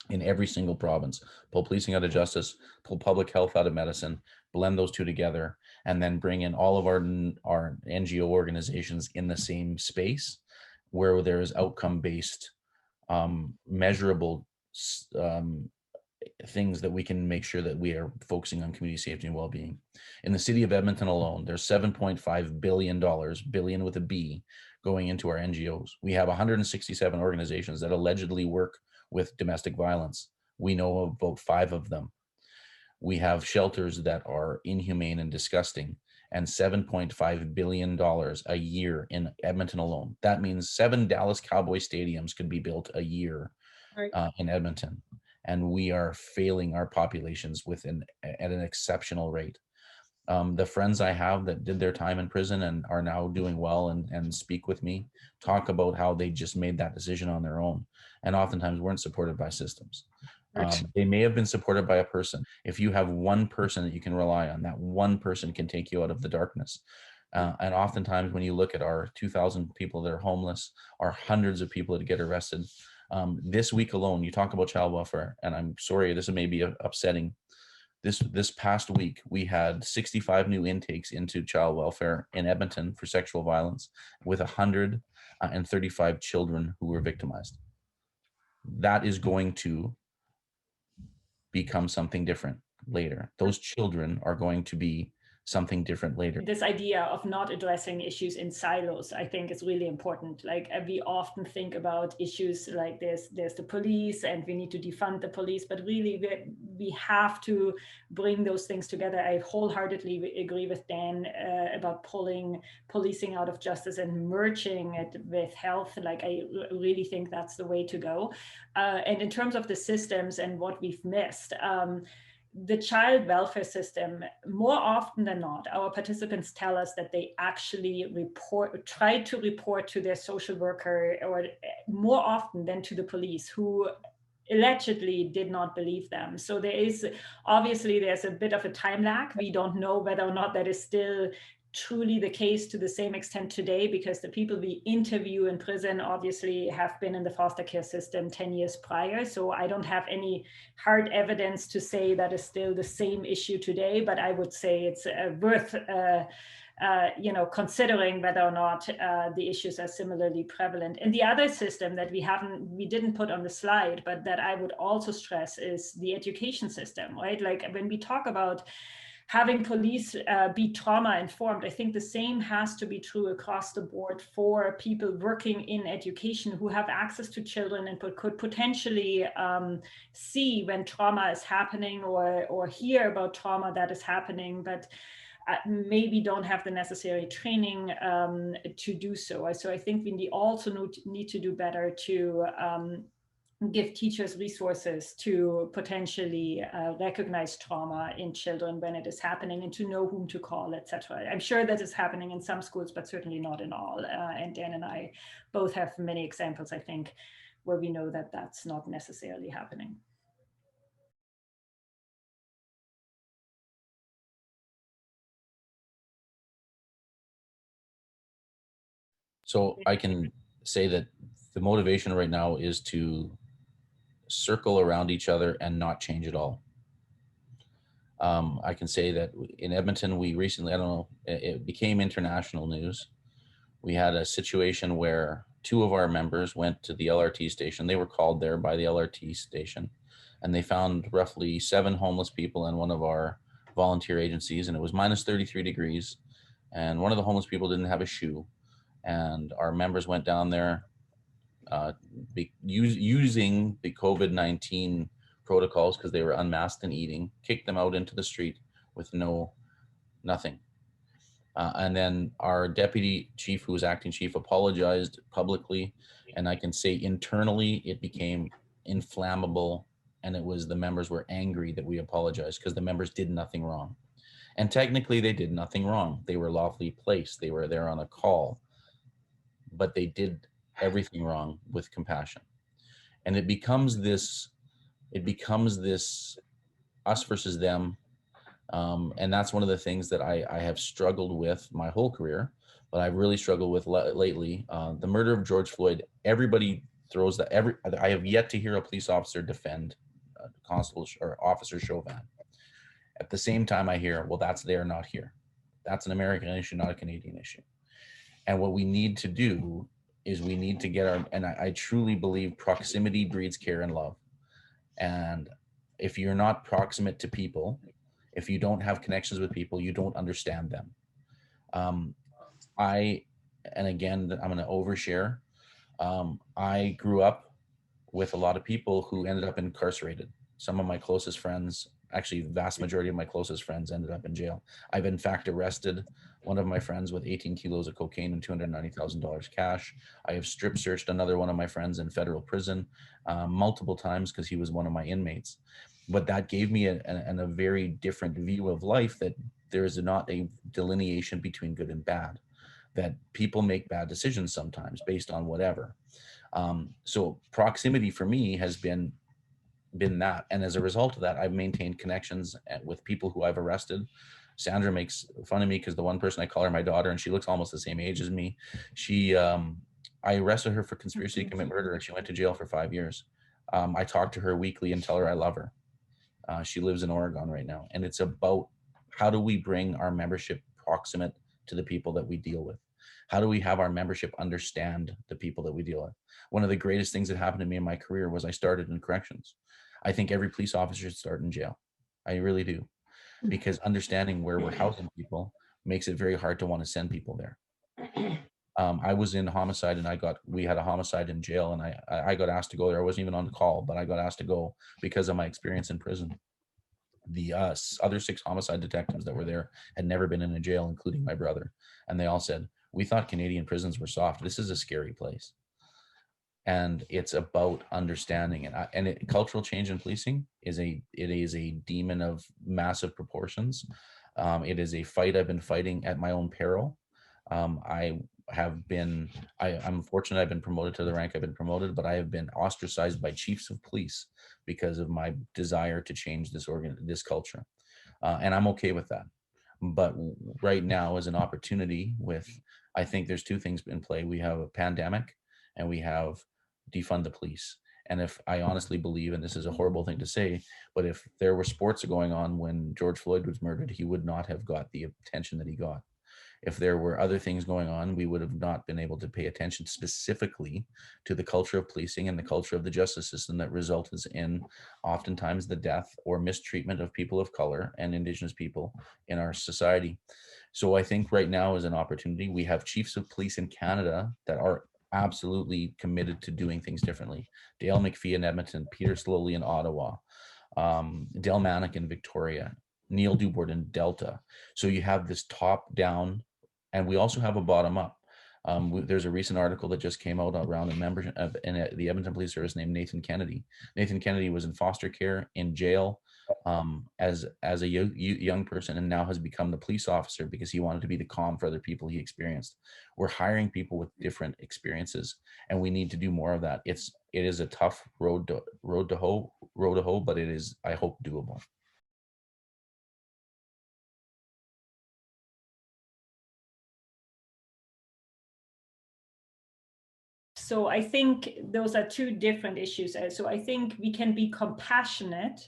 in every single province, pull policing out of justice, pull public health out of medicine, blend those two together, and then bring in all of our NGO organizations in the same space where there is outcome-based, measurable things that we can make sure that we are focusing on community safety and well-being. In the city of Edmonton alone, there's $7.5 billion, billion with a B, going into our NGOs. We have 167 organizations that allegedly work with domestic violence. We know of about 5 of them. We have shelters that are inhumane and disgusting, and $7.5 billion a year in Edmonton alone. That means 7 Dallas Cowboy stadiums could be built a year in Edmonton. And we are failing our populations at an exceptional rate. The friends I have that did their time in prison and are now doing well and speak with me talk about how they just made that decision on their own, and oftentimes weren't supported by systems. They may have been supported by a person. If you have one person that you can rely on, that one person can take you out of the darkness. And oftentimes when you look at our 2,000 people that are homeless, our hundreds of people that get arrested, this week alone, you talk about child welfare, and I'm sorry, this may be upsetting. This past week, we had 65 new intakes into child welfare in Edmonton for sexual violence, with 135 children who were victimized. That is going to become something different later. Those children are going to be something different later.
This idea of not addressing issues in silos, I think, is really important. Like, we often think about issues like there's the police and we need to defund the police, but really we have to bring those things together. I wholeheartedly agree with Dan about pulling policing out of justice and merging it with health. Like, I really think that's the way to go. And in terms of the systems and what we've missed, the child welfare system, more often than not, our participants tell us that they actually try to report to their social worker, or more often than to the police, who allegedly did not believe them. So there's a bit of a time lag. We don't know whether or not that is still truly the case to the same extent today, because the people we interview in prison obviously have been in the foster care system 10 years prior. So I don't have any hard evidence to say that is still the same issue today, but I would say it's worth considering whether or not the issues are similarly prevalent. And the other system that we didn't put on the slide, but that I would also stress, is the education system, right? Like, when we talk about having police be trauma informed. I think the same has to be true across the board for people working in education who have access to children and could potentially see when trauma is happening or hear about trauma that is happening, but maybe don't have the necessary training to do so. So I think we also need to do better to give teachers resources to potentially recognize trauma in children when it is happening and to know whom to call, etc. I'm sure that is happening in some schools, but certainly not in all. And Dan and I both have many examples, I think, where we know that that's not necessarily happening.
So I can say that the motivation right now is to circle around each other and not change at all. I can say that in Edmonton, we recently, I don't know, it became international news. We had a situation where 2 of our members went to the LRT station. They were called there by the LRT station, and they found roughly 7 homeless people in one of our volunteer agencies, and it was minus 33 degrees. And one of the homeless people didn't have a shoe. And our members went down there using the COVID-19 protocols because they were unmasked and eating, kicked them out into the street with nothing. And then our deputy chief, who was acting chief, apologized publicly. And I can say internally, it became inflammable. And it was the members were angry that we apologized because the members did nothing wrong. And technically, they did nothing wrong. They were lawfully placed. They were there on a call. But they did everything wrong with compassion. And it becomes this us versus them. And that's one of the things that I have struggled with my whole career, but I've really struggled with lately. The murder of George Floyd, everybody throws that. I have yet to hear a police officer defend Constable or Officer Chauvin. At the same time, I hear, well, that's there, not here. That's an American issue, not a Canadian issue. And what we need to do is we need to get and I truly believe proximity breeds care and love. And if you're not proximate to people, if you don't have connections with people, you don't understand them. And again, I'm going to overshare. I grew up with a lot of people who ended up incarcerated. Some of my closest friends, actually the vast majority of my closest friends, ended up in jail. I've in fact arrested one of my friends with 18 kilos of cocaine and $290,000 cash. I have strip searched another one of my friends in federal prison multiple times because he was one of my inmates. But that gave me a very different view of life, that there is not a delineation between good and bad, that people make bad decisions sometimes based on whatever. So proximity for me has been that. And as a result of that, I've maintained connections with people who I've arrested. Sandra makes fun of me because the one person I call her my daughter, and she looks almost the same age as me. I arrested her for conspiracy to commit murder, and she went to jail for 5 years. I talk to her weekly and tell her I love her. She lives in Oregon right now. And it's about, how do we bring our membership proximate to the people that we deal with? How do we have our membership understand the people that we deal with? One of the greatest things that happened to me in my career was I started in corrections. I think every police officer should start in jail. I really do. Because understanding where we're housing people makes it very hard to want to send people there. I was in homicide, and we had a homicide in jail, and I got asked to go there. I wasn't even on the call, but I got asked to go because of my experience in prison. The other 6 homicide detectives that were there had never been in a jail, including my brother. And they all said, we thought Canadian prisons were soft. This is a scary place. And it's about understanding. And cultural change in policing is a demon of massive proportions. It is a fight I've been fighting at my own peril. I'm fortunate I've been promoted to the rank I've been promoted, but I have been ostracized by chiefs of police because of my desire to change this culture. And I'm okay with that. But right now is an opportunity I think there's 2 things in play. We have a pandemic, and we have defund the police. And if I honestly believe, and this is a horrible thing to say, but if there were sports going on when George Floyd was murdered, he would not have got the attention that he got. If there were other things going on, we would have not been able to pay attention specifically to the culture of policing and the culture of the justice system that results in oftentimes the death or mistreatment of people of color and Indigenous people in our society. So I think right now is an opportunity. We have chiefs of police in Canada that are absolutely committed to doing things differently. Dale McPhee in Edmonton, Peter Slowly in Ottawa, Del Manick in Victoria, Neil Dubord in Delta. So you have this top down, and we also have a bottom up. There's a recent article that just came out around a member in the Edmonton Police Service named Nathan Kennedy. Nathan Kennedy was in foster care, in jail, as a young person, and now has become the police officer because he wanted to be the calm for other people he experienced. We're hiring people with different experiences, and we need to do more of that. It is a tough road to hoe, but it is, I hope, doable.
So I think those are two different issues. So I think we can be compassionate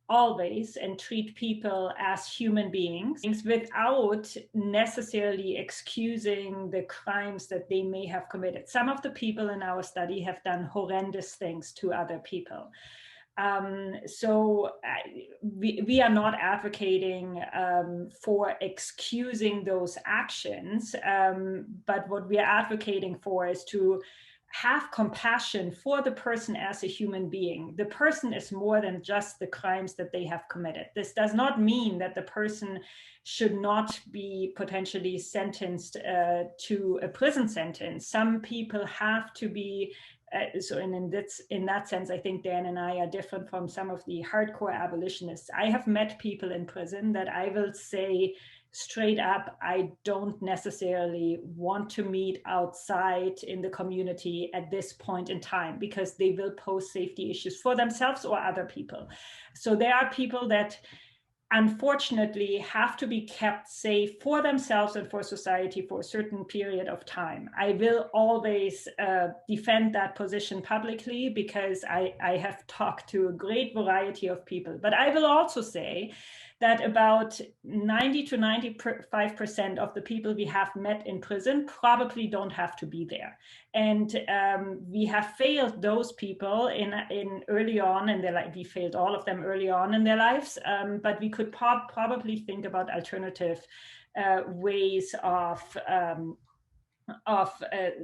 always and treat people as human beings without necessarily excusing the crimes that they may have committed. Some of the people in our study have done horrendous things to other people. So we are not advocating for excusing those actions, but what we are advocating for is to have compassion for the person as a human being. The person is more than just the crimes that they have committed. This does not mean that the person should not be potentially sentenced to a prison sentence. Some people have to be so in that sense, I think Dan and I are different from some of the hardcore abolitionists. I have met people in prison that I will say straight up, I don't necessarily want to meet outside in the community at this point in time, because they will pose safety issues for themselves or other people. So there are people that unfortunately have to be kept safe for themselves and for society for a certain period of time. I will always defend that position publicly because I have talked to a great variety of people. But I will also say that about 90 to 95% of the people we have met in prison probably don't have to be there. And we have failed those people in early on in their life. We failed all of them early on in their lives, but we could probably think about alternative ways of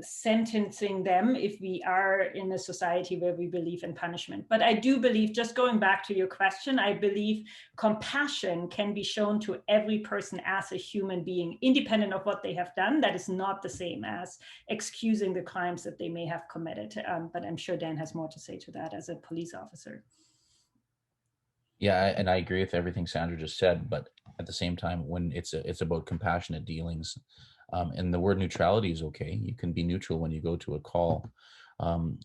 sentencing them if we are in a society where we believe in punishment. But I do believe, just going back to your question, I believe compassion can be shown to every person as a human being, independent of what they have done. That is not the same as excusing the crimes that they may have committed. But I'm sure Dan has more to say to that as a police officer.
Yeah, and I agree with everything Sandra just said, but at the same time, when it's about compassionate dealings, and the word neutrality is okay. You can be neutral when you go to a call.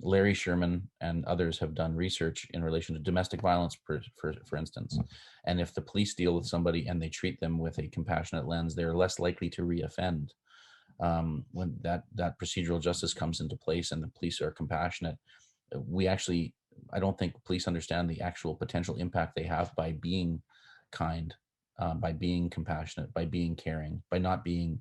Larry Sherman and others have done research in relation to domestic violence, for instance. And if the police deal with somebody and they treat them with a compassionate lens, they're less likely to reoffend. When that procedural justice comes into place and the police are compassionate, I don't think police understand the actual potential impact they have by being kind, by being compassionate, by being caring, by not being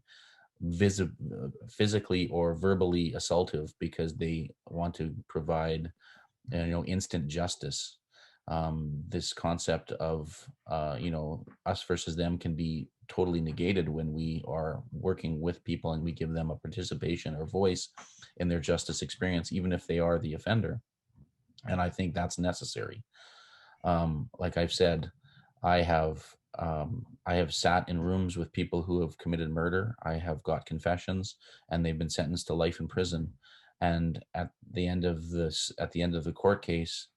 physically or verbally assaultive because they want to provide instant justice. This concept of us versus them can be totally negated when we are working with people and we give them a participation or voice in their justice experience, even if they are the offender. And I think that's necessary. Like I've said, I have sat in rooms with people who have committed murder. I have got confessions, and they've been sentenced to life in prison. And at the end of the court case,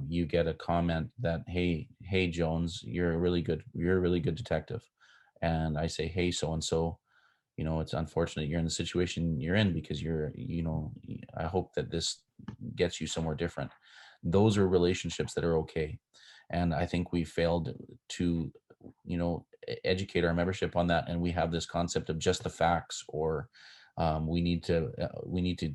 you get a comment that, "Hey, Jones, you're a really good detective." And I say, "Hey, so and so, it's unfortunate you're in the situation you're in because I hope that this gets you somewhere different." Those are relationships that are okay. And I think we failed to, educate our membership on that. And we have this concept of just the facts, or we need to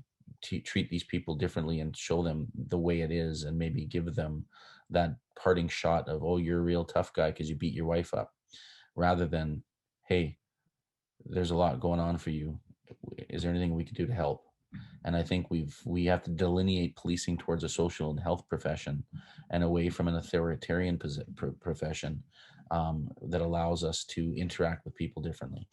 treat these people differently and show them the way it is, and maybe give them that parting shot of, "Oh, you're a real tough guy because you beat your wife up," rather than, "Hey, there's a lot going on for you. Is there anything we could do to help? And I think we have to delineate policing towards a social and health profession and away from an authoritarian profession that allows us to interact with people differently.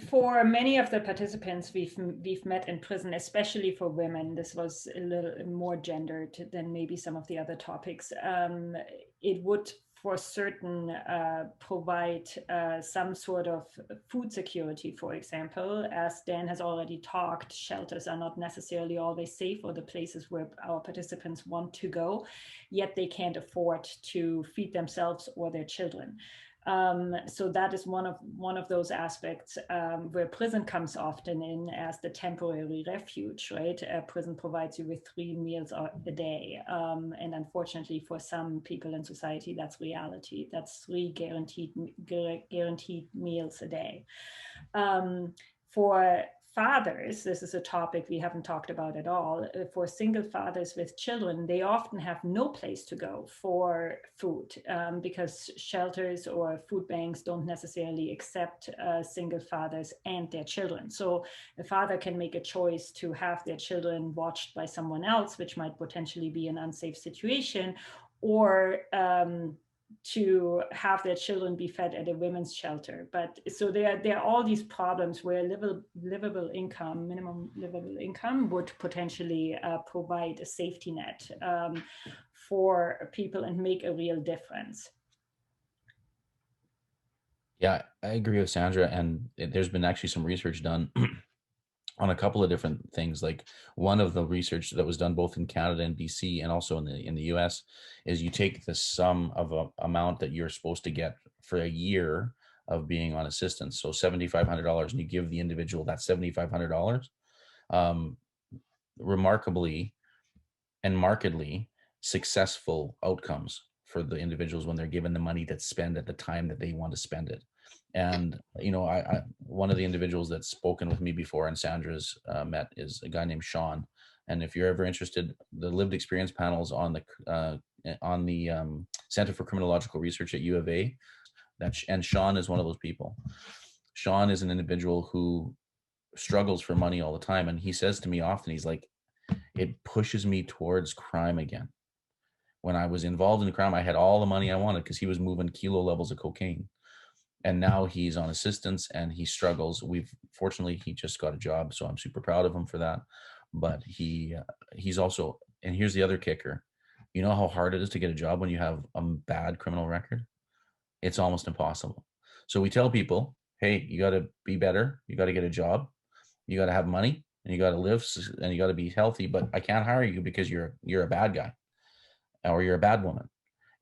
For many of the participants we've met in prison, especially for women, this was a little more gendered than maybe some of the other topics. It would for certain provide some sort of food security, for example. As Dan has already talked, shelters are not necessarily always safe or the places where our participants want to go, yet they can't afford to feed themselves or their children. So that is one of those aspects where prison comes often in as the temporary refuge, right? Prison provides you with 3 meals a day. And unfortunately for some people in society, that's reality. That's 3 guaranteed meals a day. For fathers, this is a topic we haven't talked about at all. For single fathers with children, they often have no place to go for food because shelters or food banks don't necessarily accept single fathers and their children. So a father can make a choice to have their children watched by someone else, which might potentially be an unsafe situation, or to have their children be fed at a women's shelter. But so there are all these problems where livable income, minimum livable income would potentially provide a safety net for people and make a real difference.
Yeah, I agree with Sandra. And there's been actually some research done on a couple of different things. Like one of the research that was done both in Canada and BC and also in the US is you take the sum of a amount that you're supposed to get for a year of being on assistance. So $7,500, and you give the individual that $7,500. Remarkably and markedly successful outcomes for the individuals when they're given the money to spend at the time that they want to spend it. And I one of the individuals that's spoken with me before and Sandra's met is a guy named Sean. And if you're ever interested, the lived experience panels on the Center for Criminological Research at U of A. And Sean is one of those people. Sean is an individual who struggles for money all the time, and he says to me often, he's like, it pushes me towards crime again. When I was involved in crime, I had all the money I wanted because he was moving kilo levels of cocaine. And now he's on assistance and he struggles. Fortunately, he just got a job, so I'm super proud of him for that. But he's also, and here's the other kicker. You know how hard it is to get a job when you have a bad criminal record? It's almost impossible. So we tell people, hey, you got to be better. You got to get a job. You got to have money and you got to live and you got to be healthy, but I can't hire you because you're a bad guy or you're a bad woman.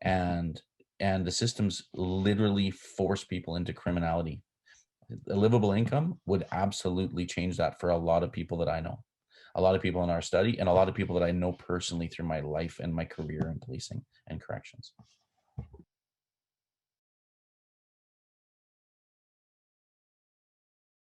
And the systems literally force people into criminality. A livable income would absolutely change that for a lot of people that I know, a lot of people in our study, and a lot of people that I know personally through my life and my career in policing and corrections.